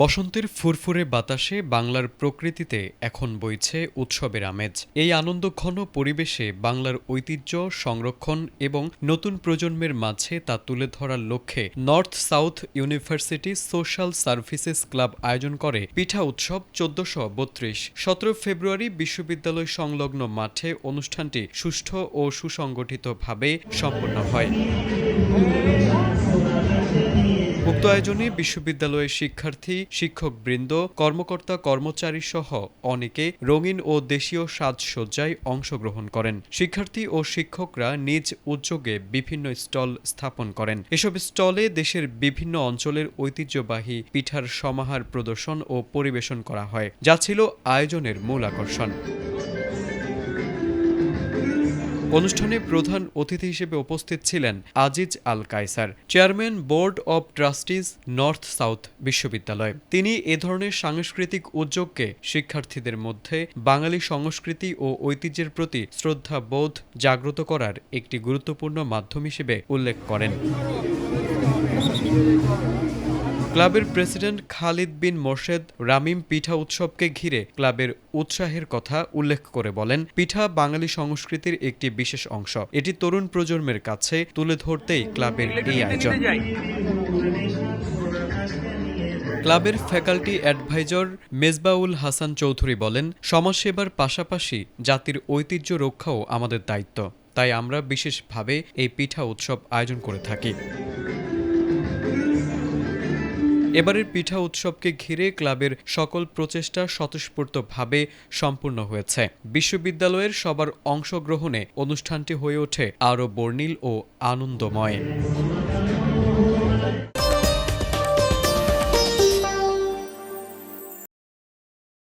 বসন্তের ফুরফুরে বাতাসে বাংলার প্রকৃতিতে এখন বইছে উৎসবের আমেজ। এই আনন্দঘন পরিবেশে বাংলার ঐতিহ্য সংরক্ষণ এবং নতুন প্রজন্মের মাঝে তা তুলে ধরার লক্ষ্যে north south university social services club আয়োজন করে পিঠা উৎসব ১৪৩২। ১৭ ফেব্রুয়ারি বিশ্ববিদ্যালয় সংলগ্ন মাঠে অনুষ্ঠানটি সুষ্ঠু ও সুসংগঠিতভাবে সম্পন্ন হয়। উক্ত আয়োজনে বিশ্ববিদ্যালয়ের শিক্ষার্থী, শিক্ষকবৃন্দ, কর্মকর্তা কর্মচারী সহ অনেকে রঙিন ও দেশীয় সাজসজ্জায় অংশগ্রহণ করেন। শিক্ষার্থী ও শিক্ষকরা নিজ উদ্যোগে বিভিন্ন স্টল স্থাপন করেন। এসব স্টলে দেশের বিভিন্ন অঞ্চলের ঐতিহ্যবাহী পিঠার সমাহার প্রদর্শন ও পরিবেশন করা হয়, যা ছিল আয়োজনের মূল আকর্ষণ। অনুষ্ঠানে প্রধান অতিথি হিসেবে উপস্থিত ছিলেন Aziz Al Kaiser, chairman board of trustees North South বিশ্ববিদ্যালয়। তিনি এ ধরনের সাংস্কৃতিক উদ্যোগকে শিক্ষার্থীদের মধ্যে বাঙালি সংস্কৃতি ও ঐতিহ্যের প্রতি শ্রদ্ধাবোধ জাগ্রত করার একটি গুরুত্বপূর্ণ মাধ্যম হিসেবে উল্লেখ করেন। ক্লাবের প্রেসিডেন্ট খালিদ বিন মোর্শেদ রামিম পিঠা উৎসবকে ঘিরে ক্লাবের উৎসাহের কথা উল্লেখ করে বলেন, পিঠা বাঙালি সংস্কৃতির একটি বিশেষ অংশ। এটি তরুণ প্রজন্মের কাছে তুলে ধরতেই ক্লাবের এই আয়োজন। ক্লাবের ফ্যাকাল্টি অ্যাডভাইজর মেজবাউল হাসান চৌধুরী বলেন, সমাজসেবার পাশাপাশি জাতির ঐতিহ্য রক্ষাও আমাদের দায়িত্ব। তাই আমরা বিশেষভাবে এই পিঠা উৎসব আয়োজন করে থাকি। এবারের পিঠা উৎসবকে ঘিরে ক্লাবের সকল প্রচেষ্টা স্বতঃস্ফূর্তভাবে সম্পূর্ণ হয়েছে। বিশ্ববিদ্যালয়ের সবার অংশগ্রহণে অনুষ্ঠানটি হয়ে ওঠে আরও বর্ণিল ও আনন্দময়।